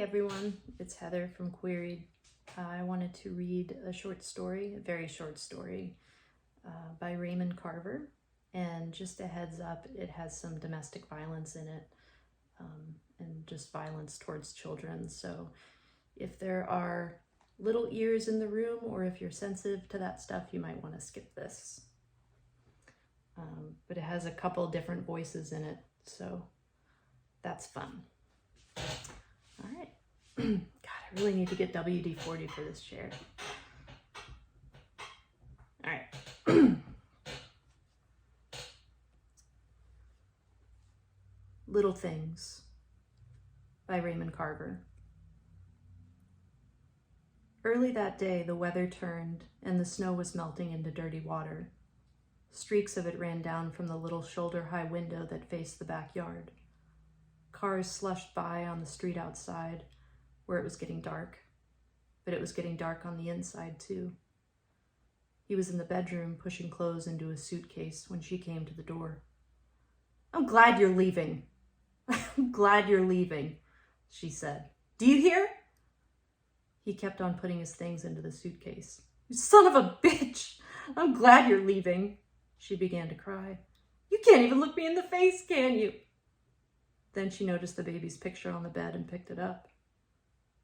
everyone, it's Heather from Queried. I wanted to read a short story, a very short story, by Raymond Carver. And just a heads up, it has some domestic violence in it, and just violence towards children. So if there are little ears in the room, or if you're sensitive to that stuff, you might want to skip this. But it has a couple different voices in it, so that's fun. All right. God, I really need to get WD-40 for this chair. All right. Little Things by Raymond Carver. Early that day, the weather turned and the snow was melting into dirty water. Streaks of it ran down from the little shoulder-high window that faced the backyard. Cars slushed by on the street outside, where it was getting dark, but it was getting dark on the inside too. He was in the bedroom pushing clothes into a suitcase when she came to the door. "I'm glad you're leaving. I'm glad you're leaving," she said. "Do you hear?" He kept on putting his things into the suitcase. "You son of a bitch! I'm glad you're leaving." She began to cry. "You can't even look me in the face, can you?" Then she noticed the baby's picture on the bed and picked it up.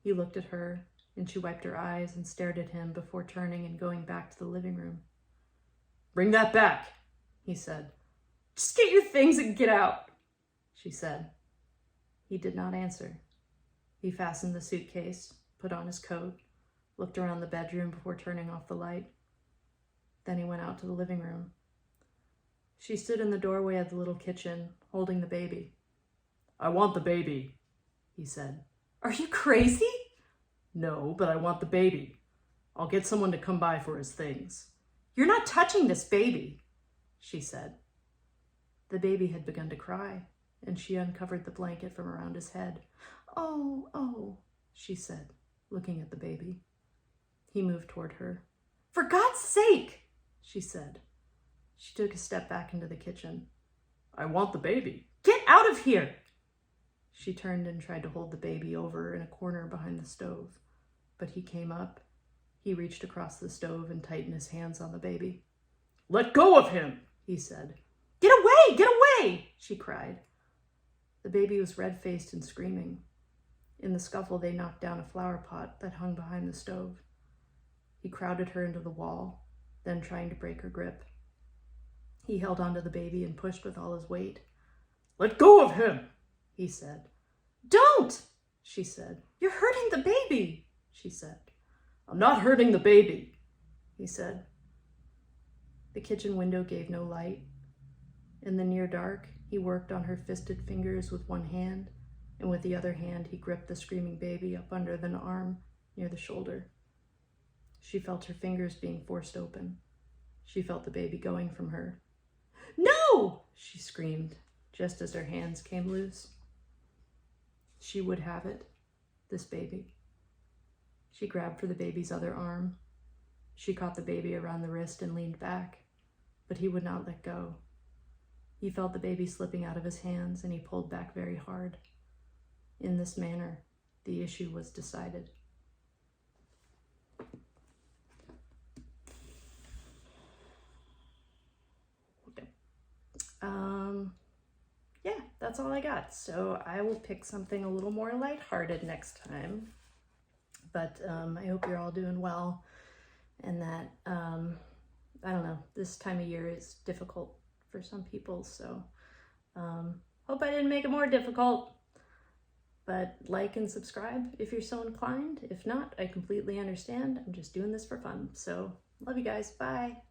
He looked at her, and she wiped her eyes and stared at him before turning and going back to the living room. "Bring that back," he said. "Just get your things and get out," she said. He did not answer. He fastened the suitcase, put on his coat, looked around the bedroom before turning off the light. Then he went out to the living room. She stood in the doorway of the little kitchen, holding the baby. "I want the baby," he said. "Are you crazy?" "No, but I want the baby. I'll get someone to come by for his things." "You're not touching this baby," she said. The baby had begun to cry, and she uncovered the blanket from around his head. Oh, she said, looking at the baby. He moved toward her. "For God's sake," she said. She took a step back into the kitchen. "I want the baby." "Get out of here!" She turned and tried to hold the baby over in a corner behind the stove. But he came up. He reached across the stove and tightened his hands on the baby. "Let go of him," he said. "Get away! Get away!" she cried. The baby was red-faced and screaming. In the scuffle, they knocked down a flower pot that hung behind the stove. He crowded her into the wall, then trying to break her grip. He held onto the baby and pushed with all his weight. "Let go of him," he said. "Don't," she said. "You're hurting the baby," she said. "I'm not hurting the baby," he said. The kitchen window gave no light. In the near dark, he worked on her fisted fingers with one hand, and with the other hand, he gripped the screaming baby up under the arm near the shoulder. She felt her fingers being forced open. She felt the baby going from her. "No!" she screamed, just as her hands came loose. She would have it, this baby. She grabbed for the baby's other arm. She caught the baby around the wrist and leaned back, but he would not let go. He felt the baby slipping out of his hands, and he pulled back very hard. In this manner, the issue was decided. Yeah, that's all I got. So I will pick something a little more lighthearted next time. But I hope you're all doing well, and that, I don't know, this time of year is difficult for some people, so hope I didn't make it more difficult. But like and subscribe if you're so inclined. If not, I completely understand. I'm just doing this for fun. So love you guys. Bye.